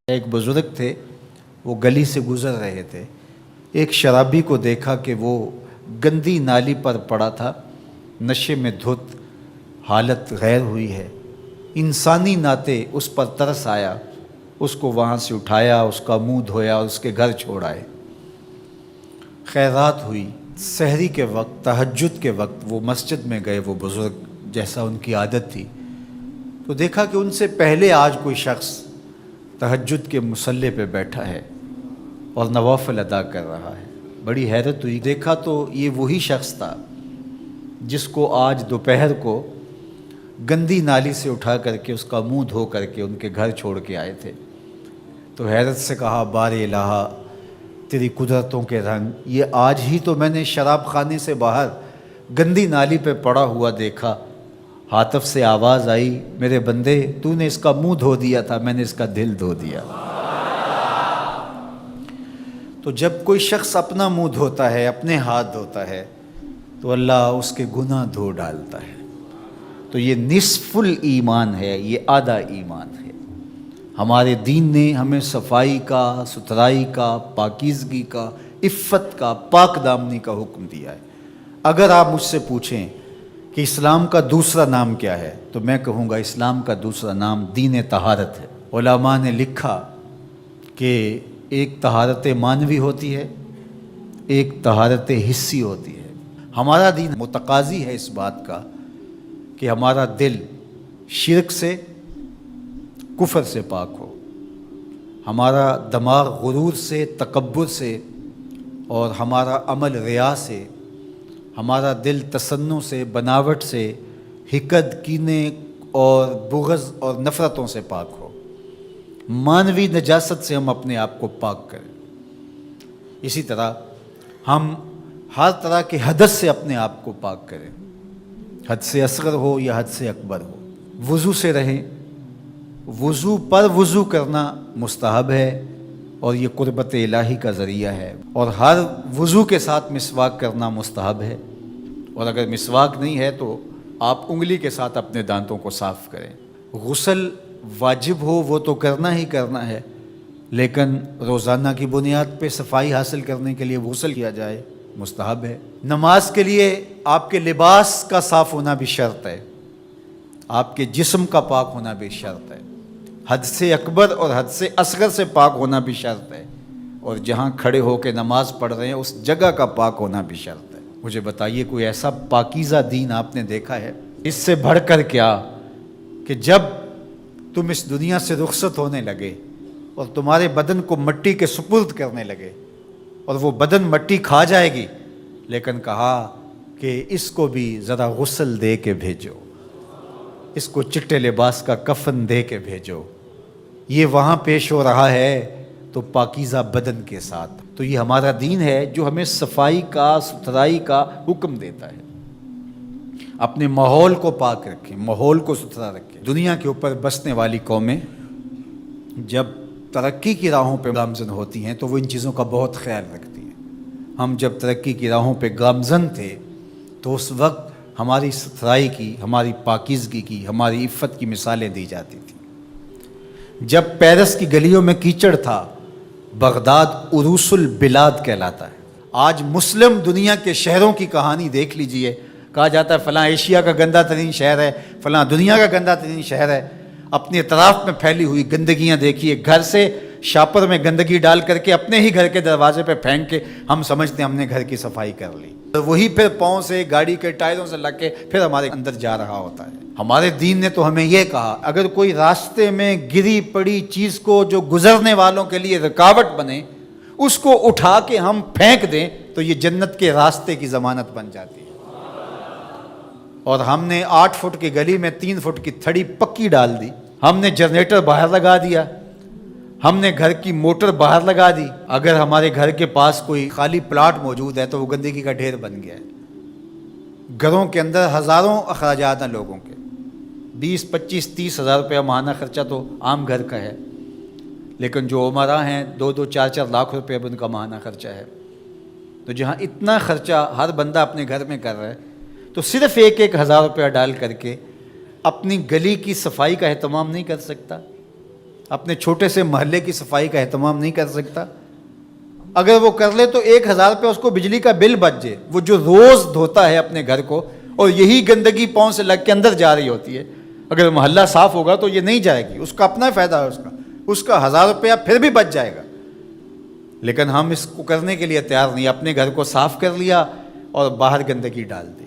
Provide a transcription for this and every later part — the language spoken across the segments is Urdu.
ایک بزرگ تھے، وہ گلی سے گزر رہے تھے۔ ایک شرابی کو دیکھا کہ وہ گندی نالی پر پڑا تھا، نشے میں دھت، حالت غیر ہوئی ہے۔ انسانی ناطے اس پر ترس آیا، اس کو وہاں سے اٹھایا، اس کا منہ دھویا اور اس کے گھر چھوڑ آئے۔ خیرات ہوئی، سحری کے وقت، تہجد کے وقت وہ مسجد میں گئے، وہ بزرگ جیسا ان کی عادت تھی، تو دیکھا کہ ان سے پہلے آج کوئی شخص تہجد کے مصلی پہ بیٹھا ہے اور نوافل ادا کر رہا ہے۔ بڑی حیرت ہوئی، دیکھا تو یہ وہی شخص تھا جس کو آج دوپہر کو گندی نالی سے اٹھا کر کے اس کا منہ دھو کر کے ان کے گھر چھوڑ کے آئے تھے۔ تو حیرت سے کہا، بار الہ تیری قدرتوں کے رنگ، یہ آج ہی تو میں نے شراب خانے سے باہر گندی نالی پہ پڑا ہوا دیکھا۔ ہاتف سے آواز آئی، میرے بندے تو نے اس کا منہ دھو دیا تھا، میں نے اس کا دل دھو دیا۔ تو جب کوئی شخص اپنا منہ دھوتا ہے، اپنے ہاتھ دھوتا ہے، تو اللہ اس کے گناہ دھو ڈالتا ہے۔ تو یہ نصف الایمان ہے، یہ آدھا ایمان ہے۔ ہمارے دین نے ہمیں صفائی کا، ستھرائی کا، پاکیزگی کا، عفت کا، پاک دامنی کا حکم دیا ہے۔ اگر آپ مجھ سے پوچھیں کہ اسلام کا دوسرا نام کیا ہے، تو میں کہوں گا اسلام کا دوسرا نام دین طہارت ہے۔ علماء نے لکھا کہ ایک طہارت معنوی ہوتی ہے، ایک طہارت حسی ہوتی ہے۔ ہمارا دین متقاضی ہے اس بات کا کہ ہمارا دل شرک سے، کفر سے پاک ہو، ہمارا دماغ غرور سے، تکبر سے، اور ہمارا عمل ریا سے، ہمارا دل تصنع سے، بناوٹ سے، حقد، کینے اور بغض اور نفرتوں سے پاک ہو۔ مانوی نجاست سے ہم اپنے آپ کو پاک کریں۔ اسی طرح ہم ہر طرح کے حدث سے اپنے آپ کو پاک کریں، حد سے اصغر ہو یا حد سے اکبر ہو۔ وضو سے رہیں، وضو پر وضو کرنا مستحب ہے اور یہ قربت الہی کا ذریعہ ہے، اور ہر وضو کے ساتھ مسواک کرنا مستحب ہے، اور اگر مسواک نہیں ہے تو آپ انگلی کے ساتھ اپنے دانتوں کو صاف کریں۔ غسل واجب ہو وہ تو کرنا ہی کرنا ہے، لیکن روزانہ کی بنیاد پہ صفائی حاصل کرنے کے لیے غسل کیا جائے، مستحب ہے۔ نماز کے لیے آپ کے لباس کا صاف ہونا بھی شرط ہے، آپ کے جسم کا پاک ہونا بھی شرط ہے، حد سے اکبر اور حد سے اصغر سے پاک ہونا بھی شرط ہے، اور جہاں کھڑے ہو کے نماز پڑھ رہے ہیں اس جگہ کا پاک ہونا بھی شرط ہے۔ مجھے بتائیے کوئی ایسا پاکیزہ دین آپ نے دیکھا ہے؟ اس سے بڑھ کر کیا کہ جب تم اس دنیا سے رخصت ہونے لگے اور تمہارے بدن کو مٹی کے سپرد کرنے لگے، اور وہ بدن مٹی کھا جائے گی، لیکن کہا کہ اس کو بھی ذرا غسل دے کے بھیجو، اس کو چٹے لباس کا کفن دے کے بھیجو۔ یہ وہاں پیش ہو رہا ہے تو پاکیزہ بدن کے ساتھ۔ تو یہ ہمارا دین ہے جو ہمیں صفائی کا، ستھرائی کا حکم دیتا ہے۔ اپنے ماحول کو پاک رکھیں، ماحول کو ستھرا رکھیں۔ دنیا کے اوپر بسنے والی قومیں جب ترقی کی راہوں پہ گامزن ہوتی ہیں تو وہ ان چیزوں کا بہت خیال رکھتی ہیں۔ ہم جب ترقی کی راہوں پہ گامزن تھے تو اس وقت ہماری ستھرائی کی، ہماری پاکیزگی کی، ہماری عفت کی مثالیں دی جاتی تھیں۔ جب پیرس کی گلیوں میں کیچڑ تھا، بغداد عروس البلاد کہلاتا ہے۔ آج مسلم دنیا کے شہروں کی کہانی دیکھ لیجئے، کہا جاتا ہے فلاں ایشیا کا گندہ ترین شہر ہے، فلاں دنیا کا گندہ ترین شہر ہے۔ اپنے اطراف میں پھیلی ہوئی گندگیاں دیکھیے، گھر سے شاپر میں گندگی ڈال کر کے اپنے ہی گھر کے دروازے پہ پھینک کے ہم سمجھتے ہیں ہم نے گھر کی صفائی کر لی، وہی پھر پاؤں سے، گاڑی کے ٹائروں سے لگ کے پھر ہمارے اندر جا رہا ہوتا ہے۔ ہمارے دین نے تو ہمیں یہ کہا، اگر کوئی راستے میں گری پڑی چیز کو جو گزرنے والوں کے لیے رکاوٹ بنے، اس کو اٹھا کے ہم پھینک دیں تو یہ جنت کے راستے کی ضمانت بن جاتی ہے۔ اور ہم نے 8 فٹ کی گلی میں 3 فٹ کی تھڑی پکی ڈال دی، ہم نے جنریٹر باہر لگا دیا، ہم نے گھر کی موٹر باہر لگا دی۔ اگر ہمارے گھر کے پاس کوئی خالی پلاٹ موجود ہے تو وہ گندگی کا ڈھیر بن گیا ہے۔ گھروں کے اندر ہزاروں اخراجات ہیں لوگوں کے، 20، 25، 30 ہزار روپیہ ماہانہ خرچہ تو عام گھر کا ہے، لیکن جو عمرا ہیں 2-2، 4-4 لاکھ روپے اب ان کا ماہانہ خرچہ ہے۔ تو جہاں اتنا خرچہ ہر بندہ اپنے گھر میں کر رہا ہے، تو صرف 1-1 ہزار روپیہ ڈال کر کے اپنی گلی کی صفائی کا اہتمام نہیں کر سکتا؟ اپنے چھوٹے سے محلے کی صفائی کا اہتمام نہیں کر سکتا؟ اگر وہ کر لے تو 1000 روپے اس کو بجلی کا بل بچ جائے، وہ جو روز دھوتا ہے اپنے گھر کو اور یہی گندگی پاؤں سے لگ کے اندر جا رہی ہوتی ہے، اگر محلہ صاف ہوگا تو یہ نہیں جائے گی، اس کا اپنا فائدہ ہے، اس کا 1000 روپیہ پھر بھی بچ جائے گا۔ لیکن ہم اس کو کرنے کے لیے تیار نہیں، اپنے گھر کو صاف کر لیا اور باہر گندگی ڈال دی،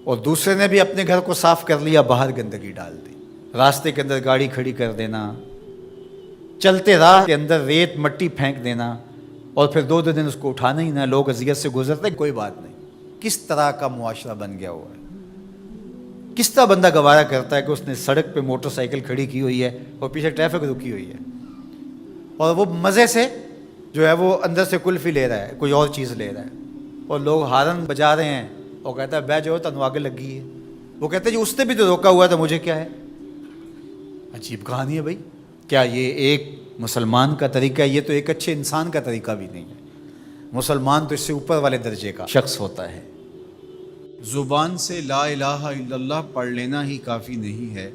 اور دوسرے نے بھی اپنے گھر کو صاف کر لیا، باہر گندگی ڈال دی، راستے کے اندر گاڑی کھڑی کر دینا، چلتے راہ کے اندر ریت مٹی پھینک دینا، اور پھر 2 دن اس کو اٹھانا ہی نہ، لوگ اذیت سے گزرتے کوئی بات نہیں۔ کس طرح کا معاشرہ بن گیا ہوا ہے؟ کس طرح بندہ گوارا کرتا ہے کہ اس نے سڑک پہ موٹر سائیکل کھڑی کی ہوئی ہے اور پیچھے ٹریفک رکی ہوئی ہے، اور وہ مزے سے جو ہے وہ اندر سے کلفی لے رہا ہے، کوئی اور چیز لے رہا ہے، اور لوگ ہارن بجا رہے ہیں، اور کہتا ہے بیٹھ جاؤ تنو آگے لگی ہے، وہ کہتے ہیں جی اس نے بھی تو روکا ہوا تھا، مجھے کیا ہے؟ عجیب کہانی ہے بھائی، کیا یہ ایک مسلمان کا طریقہ ہے؟ یہ تو ایک اچھے انسان کا طریقہ بھی نہیں ہے۔ مسلمان تو اس سے اوپر والے درجے کا شخص ہوتا ہے۔ زبان سے لا الہ الا اللہ پڑھ لینا ہی کافی نہیں ہے،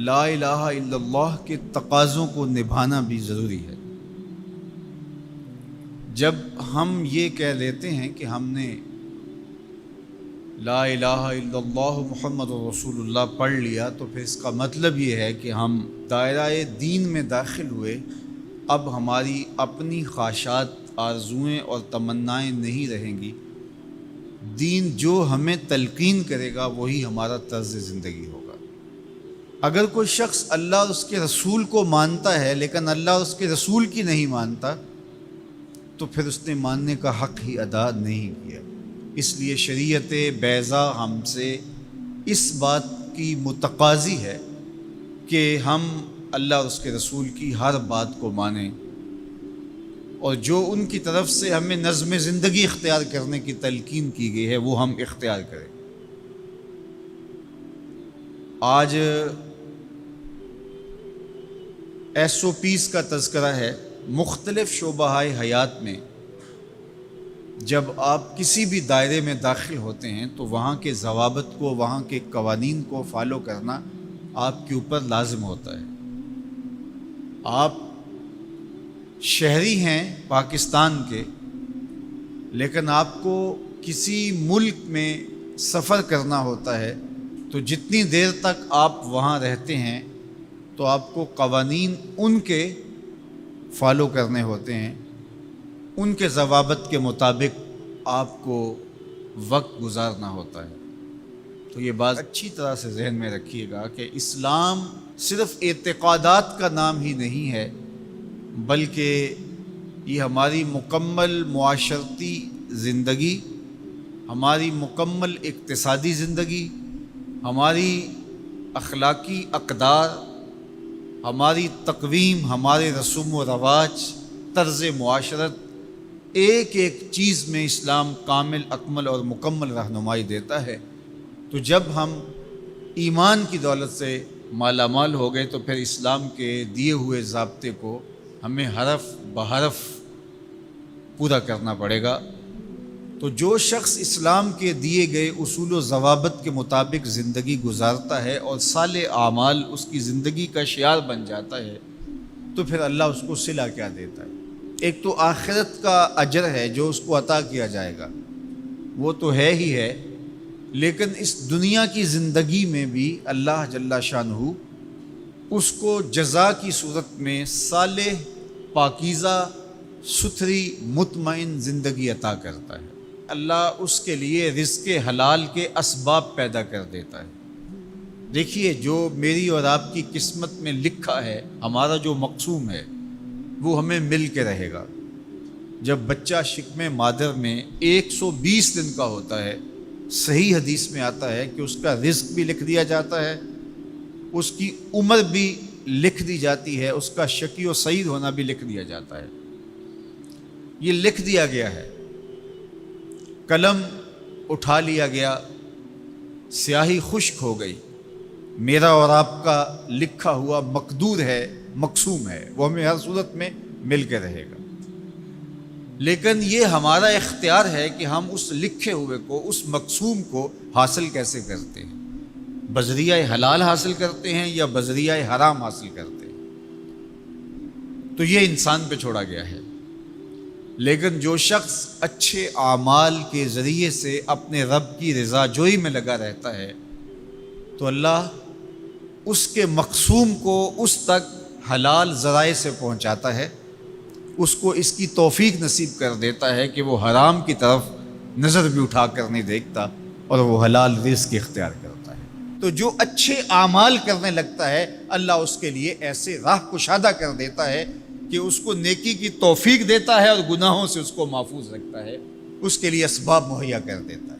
لا الہ الا اللہ کے تقاضوں کو نبھانا بھی ضروری ہے۔ جب ہم یہ کہہ لیتے ہیں کہ ہم نے لا الہ الا اللہ محمد رسول اللہ پڑھ لیا، تو پھر اس کا مطلب یہ ہے کہ ہم دائرہ دین میں داخل ہوئے، اب ہماری اپنی خواہشات، آرزوئیں اور تمنائیں نہیں رہیں گی، دین جو ہمیں تلقین کرے گا وہی ہمارا طرز زندگی ہوگا۔ اگر کوئی شخص اللہ اور اس کے رسول کو مانتا ہے لیکن اللہ اور اس کے رسول کی نہیں مانتا، تو پھر اس نے ماننے کا حق ہی ادا نہیں کیا۔ اس لیے شریعت بیضا ہم سے اس بات کی متقاضی ہے کہ ہم اللہ اور اس کے رسول کی ہر بات کو مانیں، اور جو ان کی طرف سے ہمیں نظم زندگی اختیار کرنے کی تلقین کی گئی ہے وہ ہم اختیار کریں۔ آج SOPs کا تذکرہ ہے۔ مختلف شعبہ حیات میں جب آپ کسی بھی دائرے میں داخل ہوتے ہیں تو وہاں کے ضوابط کو، وہاں کے قوانین کو فالو کرنا آپ کے اوپر لازم ہوتا ہے۔ آپ شہری ہیں پاکستان کے، لیکن آپ کو کسی ملک میں سفر کرنا ہوتا ہے، تو جتنی دیر تک آپ وہاں رہتے ہیں تو آپ کو قوانین ان کے فالو کرنے ہوتے ہیں، ان کے ضوابط کے مطابق آپ کو وقت گزارنا ہوتا ہے۔ تو یہ بات اچھی طرح سے ذہن میں رکھیے گا کہ اسلام صرف اعتقادات کا نام ہی نہیں ہے، بلکہ یہ ہماری مکمل معاشرتی زندگی، ہماری مکمل اقتصادی زندگی، ہماری اخلاقی اقدار، ہماری تقویم، ہمارے رسوم و رواج، طرز معاشرت، ایک ایک چیز میں اسلام کامل، اکمل اور مکمل رہنمائی دیتا ہے۔ تو جب ہم ایمان کی دولت سے مالا مال ہو گئے تو پھر اسلام کے دیے ہوئے ضابطے کو ہمیں حرف بحرف پورا کرنا پڑے گا۔ تو جو شخص اسلام کے دیے گئے اصول و ضوابط کے مطابق زندگی گزارتا ہے اور صالح اعمال اس کی زندگی کا شعار بن جاتا ہے، تو پھر اللہ اس کو صلہ کیا دیتا ہے؟ ایک تو آخرت کا اجر ہے جو اس کو عطا کیا جائے گا، وہ تو ہے ہی ہے، لیکن اس دنیا کی زندگی میں بھی اللہ جل شانہ اس کو جزا کی صورت میں صالح، پاکیزہ، ستھری، مطمئن زندگی عطا کرتا ہے۔ اللہ اس کے لیے رزق حلال کے اسباب پیدا کر دیتا ہے۔ دیکھیے، جو میری اور آپ کی قسمت میں لکھا ہے، ہمارا جو مقسوم ہے، وہ ہمیں مل کے رہے گا۔ جب بچہ شکم مادر میں 120 دن کا ہوتا ہے، صحیح حدیث میں آتا ہے کہ اس کا رزق بھی لکھ دیا جاتا ہے، اس کی عمر بھی لکھ دی جاتی ہے، اس کا شقی و سعید ہونا بھی لکھ دیا جاتا ہے۔ یہ لکھ دیا گیا ہے، قلم اٹھا لیا گیا، سیاہی خشک ہو گئی، میرا اور آپ کا لکھا ہوا مقدور ہے، مقسوم ہے، وہ ہمیں ہر صورت میں مل کے رہے گا۔ لیکن یہ ہمارا اختیار ہے کہ ہم اس لکھے ہوئے کو، اس مقسوم کو حاصل کیسے کرتے ہیں۔ بذریعہ حلال حاصل کرتے ہیں یا بذریعہ حرام حاصل کرتے ہیں، تو یہ انسان پہ چھوڑا گیا ہے۔ لیکن جو شخص اچھے اعمال کے ذریعے سے اپنے رب کی رضا جوئی میں لگا رہتا ہے تو اللہ اس کے مقصوم کو اس تک حلال ذرائع سے پہنچاتا ہے، اس کو اس کی توفیق نصیب کر دیتا ہے کہ وہ حرام کی طرف نظر بھی اٹھا کر نہیں دیکھتا اور وہ حلال رزق اختیار کرتا ہے۔ تو جو اچھے اعمال کرنے لگتا ہے اللہ اس کے لیے ایسے راہ کشادہ کر دیتا ہے کہ اس کو نیکی کی توفیق دیتا ہے اور گناہوں سے اس کو محفوظ رکھتا ہے، اس کے لیے اسباب مہیا کر دیتا ہے۔